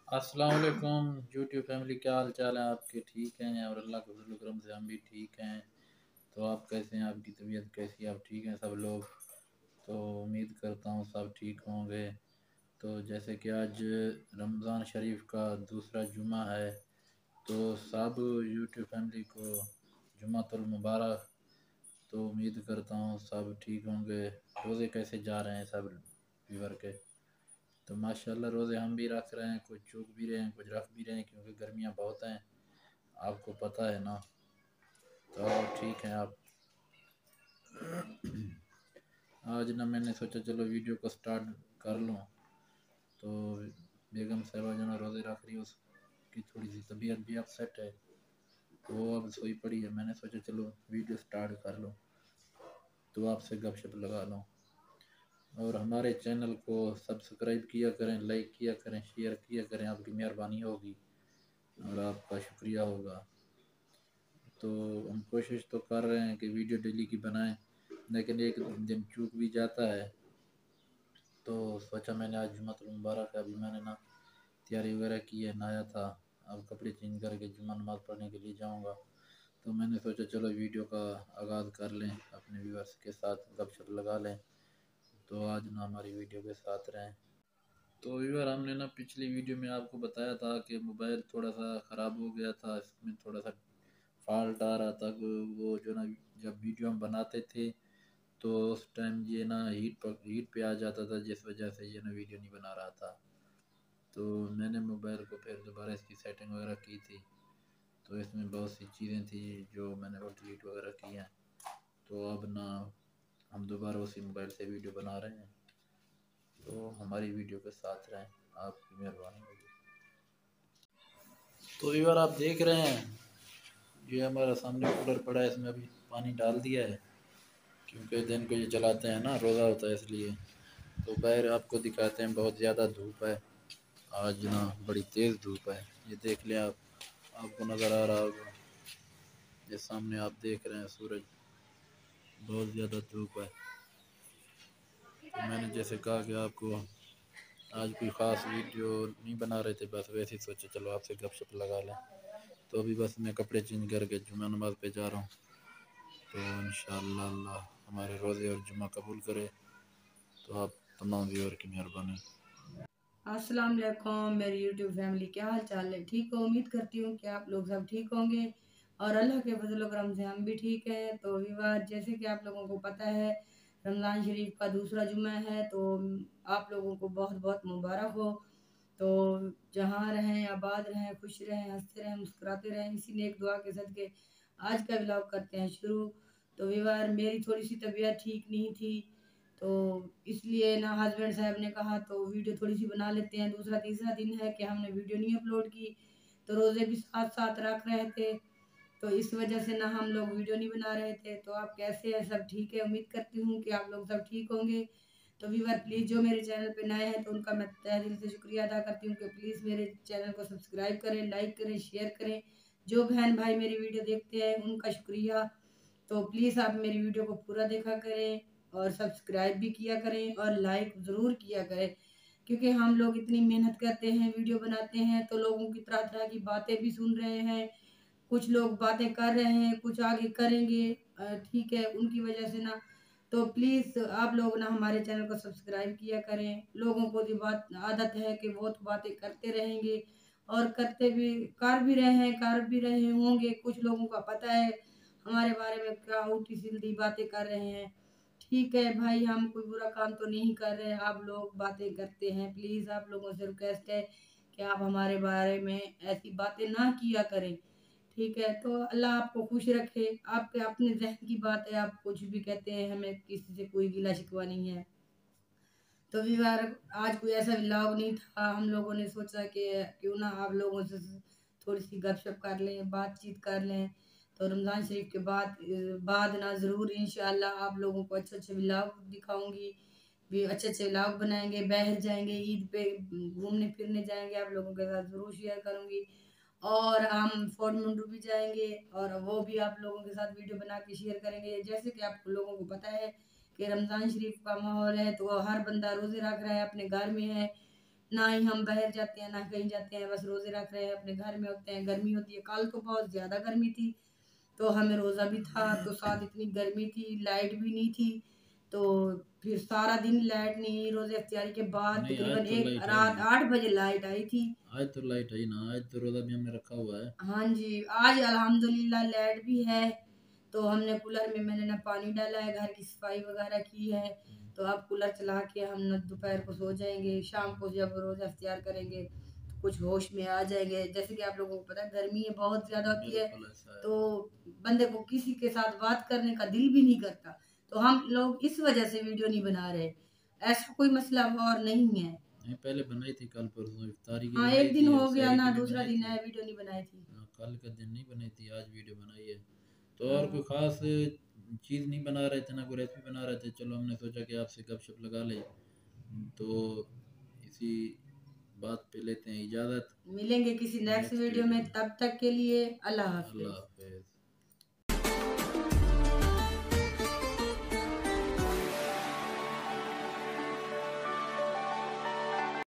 अस्सलाम वालेकुम YouTube family, क्या हाल चाल है आपके? ठीक हैं? और अल्लाह के फजल करम से हम भी ठीक हैं। तो आप कैसे हैं? आपकी तबीयत कैसी है? आप ठीक हैं सब लोग? तो उम्मीद करता हूँ सब ठीक होंगे। तो जैसे कि आज रमज़ान शरीफ का दूसरा जुमा है, तो सब यूट्यूब फैमिली को जुमातुल मुबारक। तो उम्मीद करता हूँ सब ठीक होंगे। रोज़े कैसे जा रहे हैं सब व्यूवर के? तो माशाल्लाह रोज़े हम भी रख रहे हैं, कुछ चूक भी रहे हैं, कुछ रख भी रहे हैं, क्योंकि गर्मियाँ बहुत हैं, आपको पता है ना। तो ठीक है आप। आज ना मैंने सोचा चलो वीडियो को स्टार्ट कर लूँ। तो बेगम साहिबा जो ना रोज़े रख रही है, उसकी थोड़ी सी तबीयत भी अपसेट है, तो वो अब सोई पड़ी है। मैंने सोचा चलो वीडियो स्टार्ट कर लूँ, तो आपसे गपशप लगा लूँ। और हमारे चैनल को सब्सक्राइब किया करें, लाइक किया करें, शेयर किया करें, आपकी मेहरबानी होगी और आपका शुक्रिया होगा। तो हम कोशिश तो कर रहे हैं कि वीडियो डेली की बनाएं, लेकिन एक दिन चूक भी जाता है। तो सोचा मैंने आज जुम्मतुल मुबारक है, अभी मैंने ना तैयारी वगैरह की है, नहाया था, अब कपड़े चेंज करके जुम्मा नमाज़ पढ़ने के लिए जाऊंगा। तो मैंने सोचा चलो वीडियो का आगाज़ कर लें, अपने व्यूअर्स के साथ गपशप लगा लें। तो आज ना हमारी वीडियो के साथ रहें। तो व्यूअर, हमने ना पिछली वीडियो में आपको बताया था कि मोबाइल थोड़ा सा ख़राब हो गया था, इसमें थोड़ा सा फॉल्ट आ रहा था। वो जो ना, जब वीडियो हम बनाते थे तो उस टाइम ये ना हीट पे आ जाता था, जिस वजह से ये ना वीडियो नहीं बना रहा था। तो मैंने मोबाइल को फिर दोबारा इसकी सेटिंग वगैरह की थी, तो इसमें बहुत सी चीज़ें थी जो मैंने वो डिलीट वगैरह की हैं। तो अब ना हम दोबारा उसी मोबाइल से वीडियो बना रहे हैं। तो हमारी वीडियो के साथ रहें, आपकी मेहरबानी होगी। तो व्यूअर, आप देख रहे हैं ये हमारा सामने कूलर पड़ा है, इसमें अभी पानी डाल दिया है, क्योंकि दिन को ये चलाते हैं ना, रोज़ा होता है इसलिए। तो बाहर आपको दिखाते हैं, बहुत ज़्यादा धूप है आज ना, बड़ी तेज़ धूप है। ये देख लें आप, आपको नज़र आ रहा होगा, ये सामने आप देख रहे हैं सूरज, बहुत ज़्यादा धूप है। तो मैंने जैसे कहा कि आपको आज कोई ख़ास वीडियो नहीं बना रहे थे, बस वैसे ही सोचे चलो आपसे गपशप लगा लें। तो अभी बस मैं कपड़े चेंज करके जुम्मा नमाज़ पे जा रहा हूँ। तो इंशाअल्लाह अल्लाह हमारे रोज़े और जुम्मा कबूल करे। तो आप तमाम व्यूअर की मेहरबानी। अस्सलाम वालेकुम मेरी यूट्यूब फैमिली, क्या हाल चाल है? ठीक हो? उम्मीद करती हूँ कि आप लोग सब ठीक होंगे और अल्लाह के फजल व करम से हम भी ठीक हैं। तो विवाद, जैसे कि आप लोगों को पता है, रमज़ान शरीफ का दूसरा जुम्मा है, तो आप लोगों को बहुत बहुत मुबारक हो। तो जहाँ रहें, आबाद रहें, खुश रहें, हंसते रहें, मुस्कुराते रहें, इसी ने एक दुआ के सदके आज का व्लॉग करते हैं शुरू। तो विवार, मेरी थोड़ी सी तबीयत ठीक नहीं थी, तो इसलिए ना हस्बैंड साहब ने कहा तो वीडियो थोड़ी सी बना लेते हैं। दूसरा तीसरा दिन है कि हमने वीडियो नहीं अपलोड की, तो रोज़े भी साथ साथ रख रहे थे, तो इस वजह से ना हम लोग वीडियो नहीं बना रहे थे। तो आप कैसे हैं? सब ठीक है? उम्मीद करती हूँ कि आप लोग सब ठीक होंगे। तो व्यूअर, प्लीज़ जो मेरे चैनल पे नए हैं तो उनका मैं तहे दिल से शुक्रिया अदा करती हूँ कि प्लीज़ मेरे चैनल को सब्सक्राइब करें, लाइक करें, शेयर करें। जो बहन भाई मेरी वीडियो देखते हैं उनका शुक्रिया। तो प्लीज़ आप मेरी वीडियो को पूरा देखा करें और सब्सक्राइब भी किया करें और लाइक ज़रूर किया करें, क्योंकि हम लोग इतनी मेहनत करते हैं, वीडियो बनाते हैं, तो लोगों की तरह तरह की बातें भी सुन रहे हैं। कुछ लोग बातें कर रहे हैं, कुछ आगे करेंगे, ठीक है, उनकी वजह से ना। तो प्लीज़ आप लोग ना हमारे चैनल को सब्सक्राइब किया करें। लोगों को जो बात आदत है कि वो तो बातें करते रहेंगे और करते भी कर भी रहे होंगे। कुछ लोगों का पता है हमारे बारे में क्या उल्टी सीधी बातें कर रहे हैं। ठीक है भाई, हम कोई बुरा काम तो नहीं कर रहे हैं, आप लोग बातें करते हैं। प्लीज़ आप लोगों से रिक्वेस्ट है कि आप हमारे बारे में ऐसी बातें ना किया करें। ठीक है, तो अल्लाह आपको खुश रखे। आपके अपने ज़हन की बात है, आप कुछ भी कहते हैं, हमें किसी से कोई गिला शिकवा नहीं है। तो व्यूअर, आज कोई ऐसा व्लॉग नहीं था, हम लोगों ने सोचा कि क्यों ना आप लोगों से थोड़ी सी गपशप कर लें, बातचीत कर लें। तो रमज़ान शरीफ के बाद ना ज़रूर इंशाअल्लाह आप लोगों को अच्छे अच्छे व्लॉग दिखाऊंगी, भी अच्छे अच्छे व्लॉग बनाएंगे, बाहर जाएंगे, ईद पे घूमने फिरने जाएंगे, आप लोगों के साथ ज़रूर शेयर करूंगी। और हम फोर्ट मंडू भी जाएंगे और वो भी आप लोगों के साथ वीडियो बना के शेयर करेंगे। जैसे कि आप लोगों को पता है कि रमज़ान शरीफ का माहौल है, तो हर बंदा रोज़े रख रहा है, अपने घर में है, ना ही हम बाहर जाते हैं ना कहीं जाते हैं, बस रोजे रख रहे हैं, अपने घर में होते हैं। गर्मी होती है, कल तो बहुत ज़्यादा गर्मी थी, तो हमें रोज़ा भी था, तो साथ इतनी गर्मी थी, लाइट भी नहीं थी, तो फिर सारा दिन लाइट नहीं। रोजे अफ्तारी के बाद नहीं आज तकरीबन तो एक लाइट आई रात नहीं, 8 बजे लाइट आई थी। आज तो लाइट आई ना, आज तो रोज़ा भी हमने रखा हुआ है। हाँ जी, आज अल्हम्दुलिल्लाह लाइट भी है, तो हमने कूलर में मैंने ना पानी डाला है, घर की सफाई वगैरह की है, तो अब कूलर चला के हम ना दोपहर को सो जाएंगे। शाम को जब रोज़ा अफ्तार करेंगे तो कुछ होश में आ जाएंगे। जैसे कि आप लोगों को पता है गर्मी है बहुत ज़्यादा होती है, बिल्कुल ऐसा है। तो बंदे को किसी के साथ बात करने का दिल भी नहीं करता, तो हम लोग इस वजह से वीडियो नहीं बना रहे। ऐसा कोई मसला और नहीं है। नहीं पहले बनाई थी, कल परसों इफ्तारी की हाँ, बनाई एक दिन थी और हो गया सहरी ना, की भी दूसरा बनाई दिन थी। है, वीडियो नहीं बनाई थी। हाँ, कल का दिन नहीं बनाई थी, आज वीडियो बनाई है। तो और कोई हाँ। ख़ास चीज़ नहीं बना रहे थे, ना कोई रेसिपी बना रहे थे, चलो हमने सोचा कि आपसे गपशप लगा लें। तो इसी बात पे लेते हैं इजाज़त। मिलेंगे किसी नेक्स्ट नेक्स्ट वीडियो वीडियो में, में तब तक के लिए अल्लाह अल्लाह हाफिज। हाफ़िज़।